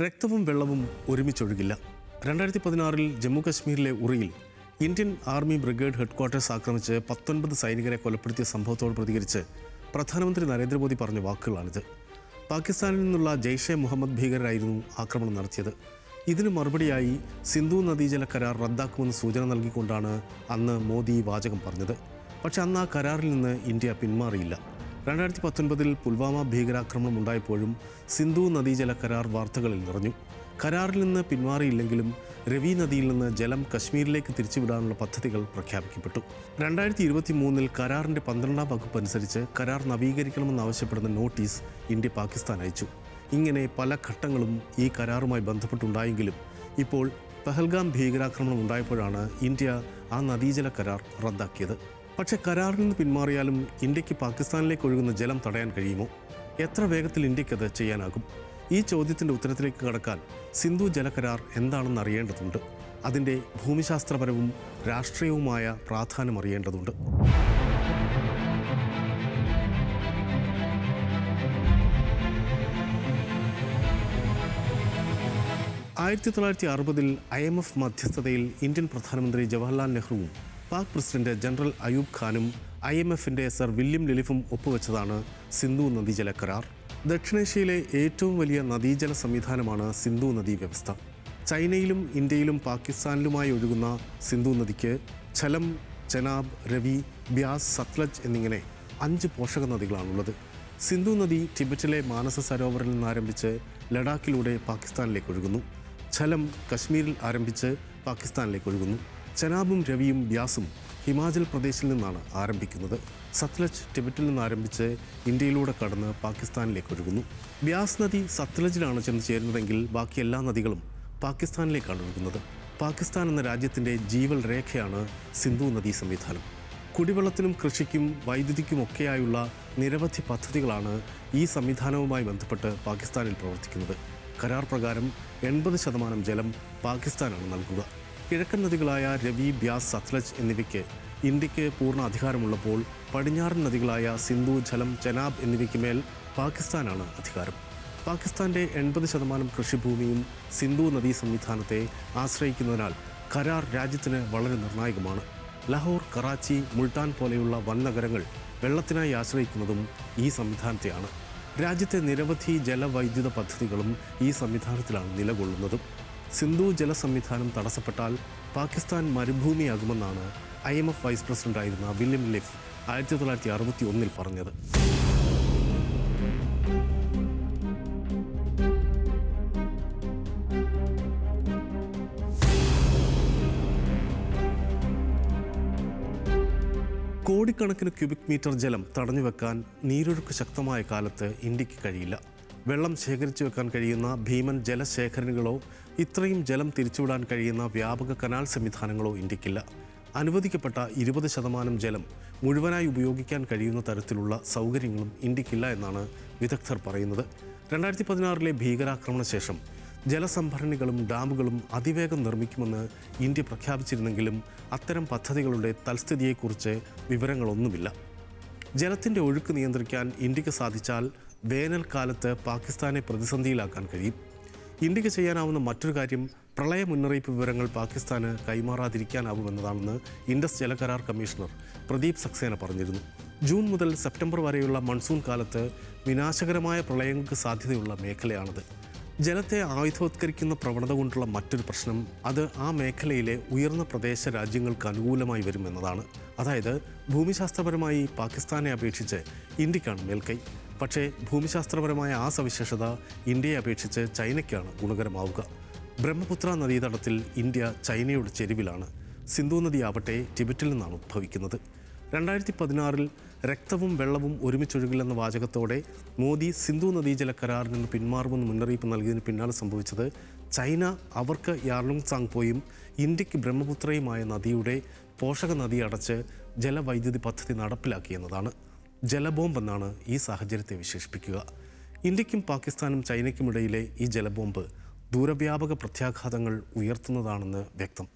രക്തവും വെള്ളവും ഒരുമിച്ചൊഴുകില്ല. 2016 ജമ്മു കശ്മീരിലെ ഉറിയിൽ ഇന്ത്യൻ ആർമി ബ്രിഗേഡ് ഹെഡ്ക്വാർട്ടേഴ്സ് ആക്രമിച്ച് 19 സൈനികരെ കൊലപ്പെടുത്തിയ സംഭവത്തോട് പ്രതികരിച്ച് പ്രധാനമന്ത്രി നരേന്ദ്രമോദി പറഞ്ഞ വാക്കുകളാണിത്. പാകിസ്ഥാനിൽ നിന്നുള്ള ജെയ്ഷെ മുഹമ്മദ് ഭീകരരായിരുന്നു ആക്രമണം നടത്തിയത്. ഇതിന് മറുപടിയായി സിന്ധു നദീജല കരാർ റദ്ദാക്കുമെന്ന് സൂചന നൽകിക്കൊണ്ടാണ് അന്ന് മോദി വാചകം പറഞ്ഞത്. പക്ഷേ അന്ന് ആ കരാറിൽ നിന്ന് ഇന്ത്യ പിന്മാറിയില്ല. 2019 പുൽവാമ ഭീകരാക്രമണം ഉണ്ടായപ്പോഴും സിന്ധു നദീജല കരാർ വാർത്തകളിൽ നിറഞ്ഞു. കരാറിൽ നിന്ന് പിന്മാറിയില്ലെങ്കിലും രവി നദിയിൽ നിന്ന് ജലം കശ്മീരിലേക്ക് തിരിച്ചുവിടാനുള്ള പദ്ധതികൾ പ്രഖ്യാപിക്കപ്പെട്ടു. 2023 കരാറിൻ്റെ 12ാം വകുപ്പ് അനുസരിച്ച് കരാർ നവീകരിക്കണമെന്നാവശ്യപ്പെടുന്ന നോട്ടീസ് ഇന്ത്യ പാകിസ്ഥാൻ അയച്ചു. ഇങ്ങനെ പല ഘട്ടങ്ങളും ഈ കരാറുമായി ബന്ധപ്പെട്ടുണ്ടായെങ്കിലും ഇപ്പോൾ പഹൽഗാം ഭീകരാക്രമണം ഉണ്ടായപ്പോഴാണ് ഇന്ത്യ ആ നദീജല കരാർ റദ്ദാക്കിയത്. പക്ഷേ കരാറിൽ നിന്ന് പിന്മാറിയാലും ഇന്ത്യക്ക് പാകിസ്ഥാനിലേക്ക് ഒഴുകുന്ന ജലം തടയാൻ കഴിയുമോ? എത്ര വേഗത്തിൽ ഇന്ത്യക്കത് ചെയ്യാനാകും? ഈ ചോദ്യത്തിൻ്റെ ഉത്തരത്തിലേക്ക് കടക്കാൻ സിന്ധു ജലകരാർ എന്താണെന്ന് അറിയേണ്ടതുണ്ട്. അതിൻ്റെ ഭൂമിശാസ്ത്രപരവും രാഷ്ട്രീയവുമായ പ്രാധാന്യം അറിയേണ്ടതുണ്ട്. 1960 IMF മധ്യസ്ഥതയിൽ ഇന്ത്യൻ പ്രധാനമന്ത്രി ജവഹർലാൽ നെഹ്റുവും പാക് പ്രസിഡന്റ് ജനറൽ അയൂബ് ഖാനും IMFൻ്റെ സർ വില്യം ലിലിഫും ഒപ്പുവെച്ചതാണ് സിന്ധു നദീജല കരാർ. ദക്ഷിണേഷ്യയിലെ ഏറ്റവും വലിയ നദീജല സംവിധാനമാണ് സിന്ധു നദീ വ്യവസ്ഥ. ചൈനയിലും ഇന്ത്യയിലും പാകിസ്ഥാനിലുമായി ഒഴുകുന്ന സിന്ധു നദിക്ക് ഝലം, ചെനാബ്, രവി, ബ്യാസ്, സത്ലജ് എന്നിങ്ങനെ 5 പോഷക നദികളാണുള്ളത്. സിന്ധു നദി ടിബറ്റിലെ മാനസ സരോവറിൽ നിന്നാരംഭിച്ച് ലഡാക്കിലൂടെ പാകിസ്ഥാനിലേക്ക് ഒഴുകുന്നു. ഝലം കശ്മീരിൽ ആരംഭിച്ച് പാകിസ്ഥാനിലേക്ക് ഒഴുകുന്നു. ചെനാബും രവിയും ബ്യാസും ഹിമാചൽ പ്രദേശിൽ നിന്നാണ് ആരംഭിക്കുന്നത്. സത്ലജ് ടിബറ്റിൽ നിന്ന് ആരംഭിച്ച് ഇന്ത്യയിലൂടെ കടന്ന് പാകിസ്ഥാനിലേക്ക് ഒഴുകുന്നു. ബ്യാസ് നദി സത്ലജിലാണ് ചെന്ന് ചേരുന്നതെങ്കിൽ ബാക്കി എല്ലാ നദികളും പാകിസ്ഥാനിലേക്കാണ് ഒഴുകുന്നത്. പാകിസ്ഥാൻ എന്ന രാജ്യത്തിൻ്റെ ജീവൽ രേഖയാണ് സിന്ധു നദീ സംവിധാനം. കുടിവെള്ളത്തിനും കൃഷിക്കും വൈദ്യുതിക്കുമൊക്കെയായുള്ള നിരവധി പദ്ധതികളാണ് ഈ സംവിധാനവുമായി ബന്ധപ്പെട്ട് പാകിസ്ഥാനിൽ പ്രവർത്തിക്കുന്നത്. കരാർ പ്രകാരം 80% ജലം പാകിസ്ഥാനാണ് നൽകുക. കിഴക്കൻ നദികളായ രവി, ബ്യാസ്, സത്ലജ് എന്നിവയ്ക്ക് ഇന്ത്യക്ക് പൂർണ്ണ അധികാരമുള്ളപ്പോൾ പടിഞ്ഞാറൻ നദികളായ സിന്ധു, ഝലം, ചെനാബ് എന്നിവയ്ക്ക് മേൽ പാകിസ്ഥാനാണ് അധികാരം. പാകിസ്ഥാൻ്റെ 80% കൃഷിഭൂമിയും സിന്ധു നദീ സംവിധാനത്തെ ആശ്രയിക്കുന്നതിനാൽ കരാർ രാജ്യത്തിന് വളരെ നിർണായകമാണ്. ലാഹോർ, കറാച്ചി, മുൾട്ടാൻ പോലെയുള്ള വൻ നഗരങ്ങൾ വെള്ളത്തിനായി ആശ്രയിക്കുന്നതും ഈ സംവിധാനത്തെയാണ്. രാജ്യത്തെ നിരവധി ജലവൈദ്യുത പദ്ധതികളും ഈ സംവിധാനത്തിലാണ് നിലകൊള്ളുന്നതും. സിന്ധു ജല സംവിധാനം തടസ്സപ്പെട്ടാൽ പാകിസ്ഥാൻ മരുഭൂമിയാകുമെന്നാണ് IMF വൈസ് പ്രസിഡന്റായിരുന്ന വില്യം ലിഫ് 1961 പറഞ്ഞത്. കോടിക്കണക്കിന് ക്യൂബിക് മീറ്റർ ജലം തടഞ്ഞുവെക്കാൻ നീരൊഴുക്ക് ശക്തമായ കാലത്ത് ഇന്ത്യക്ക് കഴിയില്ല. വെള്ളം ശേഖരിച്ചു വെക്കാൻ കഴിയുന്ന ഭീമൻ ജലശേഖരണികളോ ഇത്രയും ജലം തിരിച്ചുവിടാൻ കഴിയുന്ന വ്യാപക കനാൽ സംവിധാനങ്ങളോ ഇന്ത്യക്കില്ല. അനുവദിക്കപ്പെട്ട 20% ജലം മുഴുവനായി ഉപയോഗിക്കാൻ കഴിയുന്ന തരത്തിലുള്ള സൗകര്യങ്ങളും ഇന്ത്യക്കില്ല എന്നാണ് വിദഗ്ധർ പറയുന്നത്. 2016 ഭീകരാക്രമണ ശേഷം ജലസംഭരണികളും ഡാമുകളും അതിവേഗം നിർമ്മിക്കുമെന്ന് ഇന്ത്യ പ്രഖ്യാപിച്ചിരുന്നെങ്കിലും അത്തരം പദ്ധതികളുടെ തൽസ്ഥിതിയെക്കുറിച്ച് വിവരങ്ങളൊന്നുമില്ല. ജലത്തിൻ്റെ ഒഴുക്ക് നിയന്ത്രിക്കാൻ ഇന്ത്യക്ക് സാധിച്ചാൽ വേനൽക്കാലത്ത് പാകിസ്ഥാനെ പ്രതിസന്ധിയിലാക്കാൻ കഴിയും. ഇന്ത്യക്ക് ചെയ്യാനാവുന്ന മറ്റൊരു കാര്യം പ്രളയ മുന്നറിയിപ്പ് വിവരങ്ങൾ പാകിസ്ഥാന് കൈമാറാതിരിക്കാനാവുമെന്നതാണെന്ന് ഇൻഡസ് ജലകരാർ കമ്മീഷണർ പ്രദീപ് സക്സേന പറഞ്ഞിരുന്നു. ജൂൺ മുതൽ സെപ്റ്റംബർ വരെയുള്ള മൺസൂൺ കാലത്ത് വിനാശകരമായ പ്രളയങ്ങൾക്ക് സാധ്യതയുള്ള മേഖലയാണത്. ജലത്തെ ആയുധവത്കരിക്കുന്ന പ്രവണത കൊണ്ടുള്ള മറ്റൊരു പ്രശ്നം അത് ആ മേഖലയിലെ ഉയർന്ന പ്രദേശ രാജ്യങ്ങൾക്ക് അനുകൂലമായി വരുമെന്നതാണ്. അതായത് ഭൂമിശാസ്ത്രപരമായി പാകിസ്ഥാനെ അപേക്ഷിച്ച് ഇന്ത്യക്കാണ് മേൽക്കൈ. പക്ഷേ ഭൂമിശാസ്ത്രപരമായ ആ സവിശേഷത ഇന്ത്യയെ അപേക്ഷിച്ച് ചൈനയ്ക്കാണ് ഗുണകരമാവുക. ബ്രഹ്മപുത്ര നദീതടത്തിൽ ഇന്ത്യ ചൈനയുടെ ചെരുവിലാണ്. സിന്ധു നദി ആവട്ടെ ടിബറ്റിൽ നിന്നാണ് ഉദ്ഭവിക്കുന്നത്. 2016 രക്തവും വെള്ളവും ഒരുമിച്ചൊഴുകില്ലെന്ന വാചകത്തോടെ മോദി സിന്ധു നദീജല കരാറിൽ നിന്ന് പിന്മാറുമെന്ന് മുന്നറിയിപ്പ് നൽകിയതിന് പിന്നാലെ സംഭവിച്ചത് ചൈന അവർക്ക് യാർലുങ് സാങ്പോയും ഇന്ത്യക്ക് ബ്രഹ്മപുത്രയുമായ നദിയുടെ പോഷക നദി അടച്ച് ജലവൈദ്യുതി പദ്ധതി നടപ്പിലാക്കിയെന്നതാണ്. ജലബോംബെന്നാണ് ഈ സാഹചര്യത്തെ വിശേഷിപ്പിക്കുക. ഇന്ത്യക്കും പാകിസ്ഥാനും ചൈനയ്ക്കുമിടയിലെ ഈ ജലബോംബ് ദൂരവ്യാപക പ്രത്യാഘാതങ്ങൾ ഉയർത്തുന്നതാണെന്ന് വ്യക്തം.